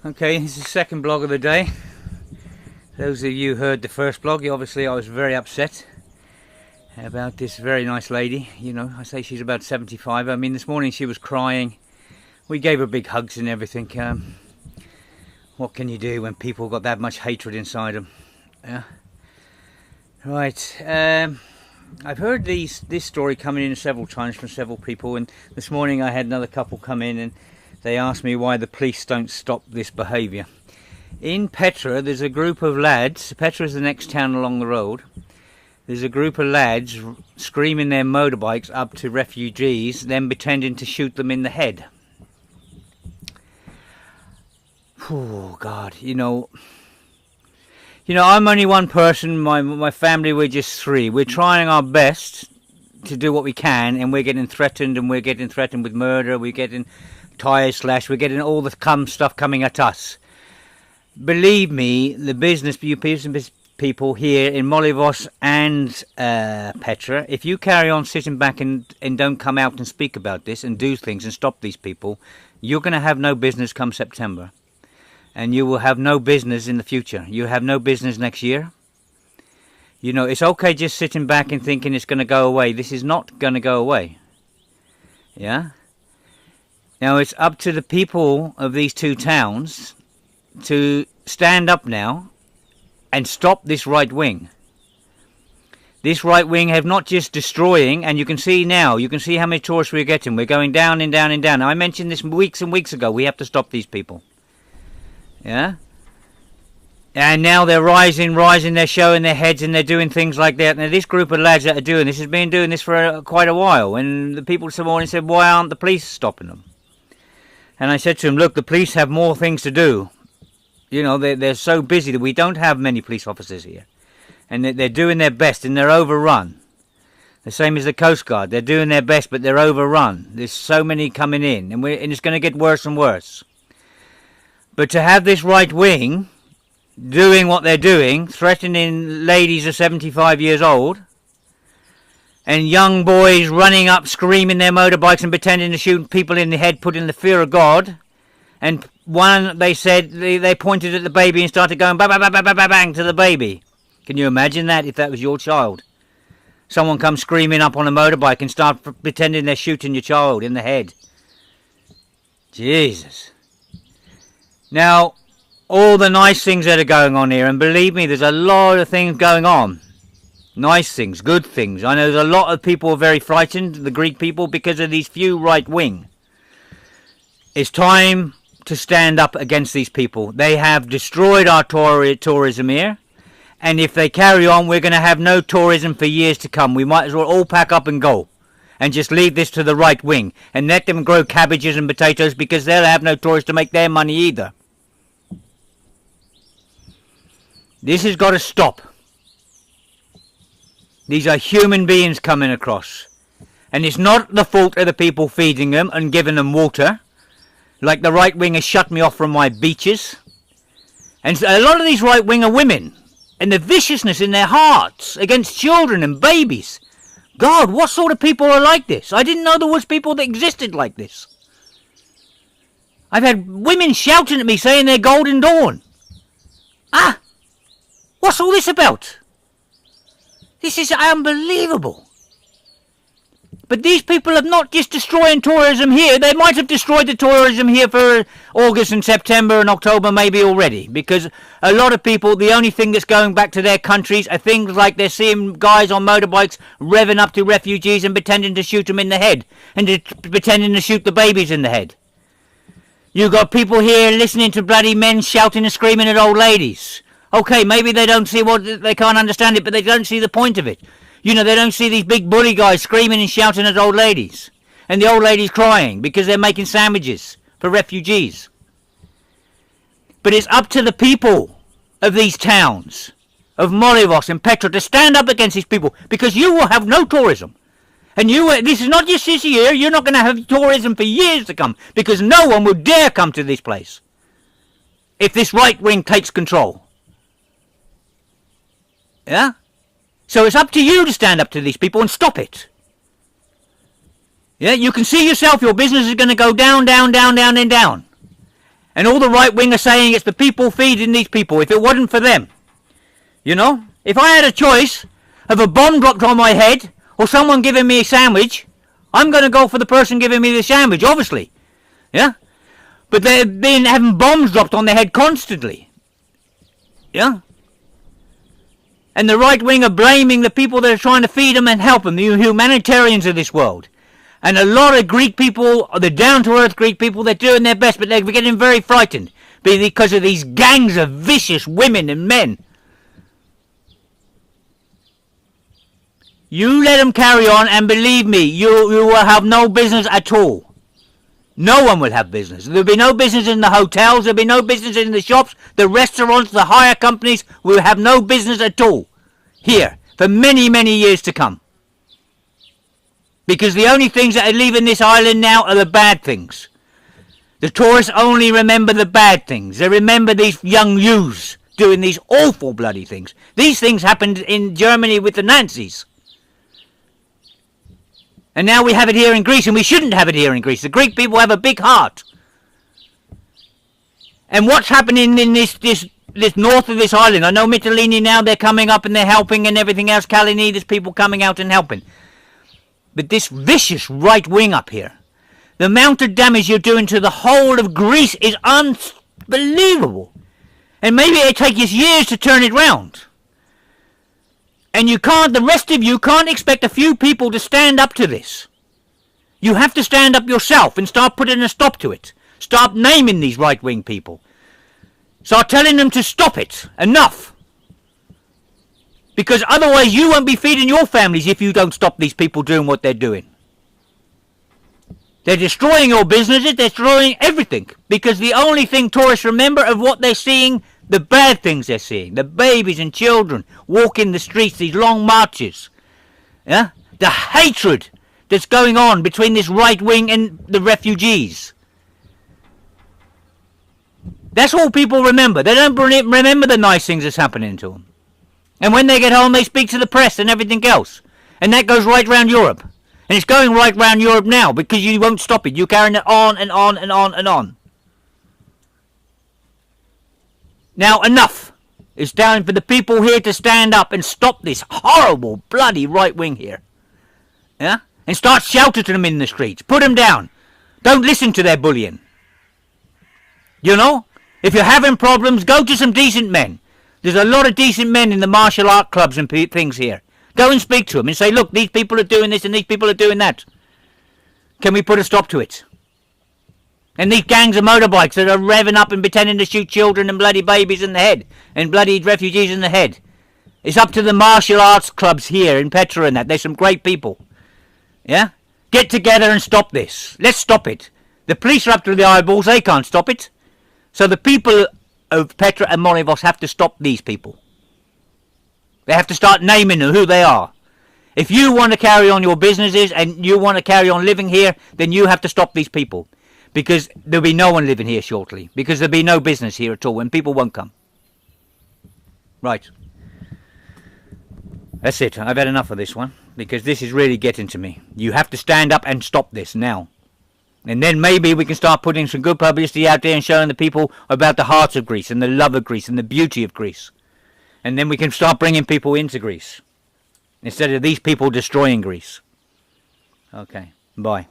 Okay, this is the second blog of the day. Those of you who heard the first blog, obviously I was very upset about this very nice lady. You know, I say she's about 75. I mean, this morning she was crying. We gave her big hugs and everything. What can you do when people got that much hatred inside them? Yeah. Right. I've heard this story coming in several times from several people, and this morning I had another couple come in and they asked me why the police don't stop this behaviour. In Petra, there's a group of lads. Petra is the next town along the road. There's a group of lads screaming their motorbikes up to refugees, then pretending to shoot them in the head. Oh God, you know, I'm only one person. My family, we're just three. We're trying our best to do what we can, and we're getting threatened, and we're getting threatened with murder. We're getting tires slashed. We're getting all the stuff coming at us. Believe me, the business people here in Molivos and Petra, if you carry on sitting back and don't come out and speak about this and do things and stop these people, you're going to have no business come September. And you will have no business in the future. You have no business next year. You know, it's okay just sitting back and thinking it's going to go away. This is not going to go away. Yeah? Now, it's up to the people of these two towns to stand up now and stop this right wing. This right wing have not just destroying, and you can see now, you can see how many tourists we're getting. We're going down and down and down. I mentioned this weeks and weeks ago. We have to stop these people. Yeah? And now they're rising, they're showing their heads and they're doing things like that. Now this group of lads that are doing this has been doing this for quite a while. And the people this morning said, why aren't the police stopping them? And I said to them, look, the police have more things to do. You know, they're so busy that we don't have many police officers here. And they're doing their best and they're overrun. The same as the Coast Guard. They're doing their best, but they're overrun. There's so many coming in. And it's going to get worse and worse. But to have this right wing doing what they're doing, threatening ladies of 75 years old, and young boys running up, screaming their motorbikes and pretending to shoot people in the head, putting the fear of God. And one, they said, they pointed at the baby and started going bang, bang, bang, bang, bang, bang to the baby. Can you imagine that if that was your child? Someone comes screaming up on a motorbike and start pretending they're shooting your child in the head. Jesus. Now, all the nice things that are going on here, and believe me, there's a lot of things going on. Nice things, good things. I know there's a lot of people are very frightened, the Greek people, because of these few right wing. It's time to stand up against these people. They have destroyed our tourism here. And if they carry on, we're going to have no tourism for years to come. We might as well all pack up and go. And just leave this to the right wing. And let them grow cabbages and potatoes, because they'll have no tourists to make their money either. This has got to stop. These are human beings coming across. And it's not the fault of the people feeding them and giving them water. Like the right wing has shut me off from my beaches. And a lot of these right wing are women. And the viciousness in their hearts against children and babies. God, what sort of people are like this? I didn't know there was people that existed like this. I've had women shouting at me saying they're Golden Dawn. Ah! What's all this about? This is unbelievable. But these people have not just destroyed tourism here. They might have destroyed the tourism here for August and September and October maybe already. Because a lot of people, the only thing that's going back to their countries are things like they're seeing guys on motorbikes revving up to refugees and pretending to shoot them in the head. And pretending to shoot the babies in the head. You've got people here listening to bloody men shouting and screaming at old ladies. Okay, maybe they don't see they can't understand it, but they don't see the point of it. You know, they don't see these big bully guys screaming and shouting at old ladies. And the old ladies crying because they're making sandwiches for refugees. But it's up to the people of these towns, of Molivos and Petra, to stand up against these people, because you will have no tourism. And this is not just this year, you're not going to have tourism for years to come, because no one will dare come to this place if this right wing takes control. Yeah? So it's up to you to stand up to these people and stop it. Yeah, you can see yourself, your business is going to go down, down, down, down, and down. And all the right wing are saying it's the people feeding these people. If it wasn't for them, you know, if I had a choice of a bomb dropped on my head or someone giving me a sandwich, I'm going to go for the person giving me the sandwich, obviously. Yeah? But they've been having bombs dropped on their head constantly. Yeah? And the right wing are blaming the people that are trying to feed them and help them, the humanitarians of this world. And a lot of Greek people, the down-to-earth Greek people, they're doing their best, but they're getting very frightened because of these gangs of vicious women and men. You let them carry on, and believe me, you will have no business at all. No one will have business. There'll be no business in the hotels, there'll be no business in the shops, the restaurants, the hire companies will have no business at all here for many, many years to come. Because the only things that are leaving this island now are the bad things. The tourists only remember the bad things. They remember these young youths doing these awful bloody things. These things happened in Germany with the Nazis. And now we have it here in Greece, and we shouldn't have it here in Greece. The Greek people have a big heart. And what's happening in this north of this island? I know Mytilene now, they're coming up and they're helping and everything else. Kalini, there's people coming out and helping. But this vicious right wing up here, the amount of damage you're doing to the whole of Greece is unbelievable. And maybe it'll take us years to turn it round. And the rest of you can't expect a few people to stand up to this. You have to stand up yourself and start putting a stop to it. Start naming these right-wing people. Start telling them to stop it. Enough. Because otherwise you won't be feeding your families if you don't stop these people doing what they're doing. They're destroying your businesses, they're destroying everything. Because the only thing tourists remember of what they're seeing, the bad things they're seeing, the babies and children walking the streets, these long marches. Yeah? The hatred that's going on between this right wing and the refugees. That's all people remember. They don't remember the nice things that's happening to them. And when they get home, they speak to the press and everything else. And that goes right round Europe. And it's going right round Europe now because you won't stop it. You're carrying it on and on and on and on. Now, enough. It's time for the people here to stand up and stop this horrible, bloody right wing here. Yeah? And start shouting to them in the streets. Put them down. Don't listen to their bullying. You know? If you're having problems, go to some decent men. There's a lot of decent men in the martial art clubs and things here. Go and speak to them and say, look, these people are doing this and these people are doing that. Can we put a stop to it? And these gangs of motorbikes that are revving up and pretending to shoot children and bloody babies in the head and bloody refugees in the head. It's up to the martial arts clubs here in Petra and that. There's some great people. Yeah? Get together and stop this. Let's stop it. The police are up to the eyeballs. They can't stop it. So the people of Petra and Molyvos have to stop these people. They have to start naming who they are. If you want to carry on your businesses and you want to carry on living here, then you have to stop these people. Because there'll be no one living here shortly. Because there'll be no business here at all and people won't come. Right. That's it. I've had enough of this one. Because this is really getting to me. You have to stand up and stop this now. And then maybe we can start putting some good publicity out there and showing the people about the heart of Greece and the love of Greece and the beauty of Greece. And then we can start bringing people into Greece. Instead of these people destroying Greece. Okay. Bye.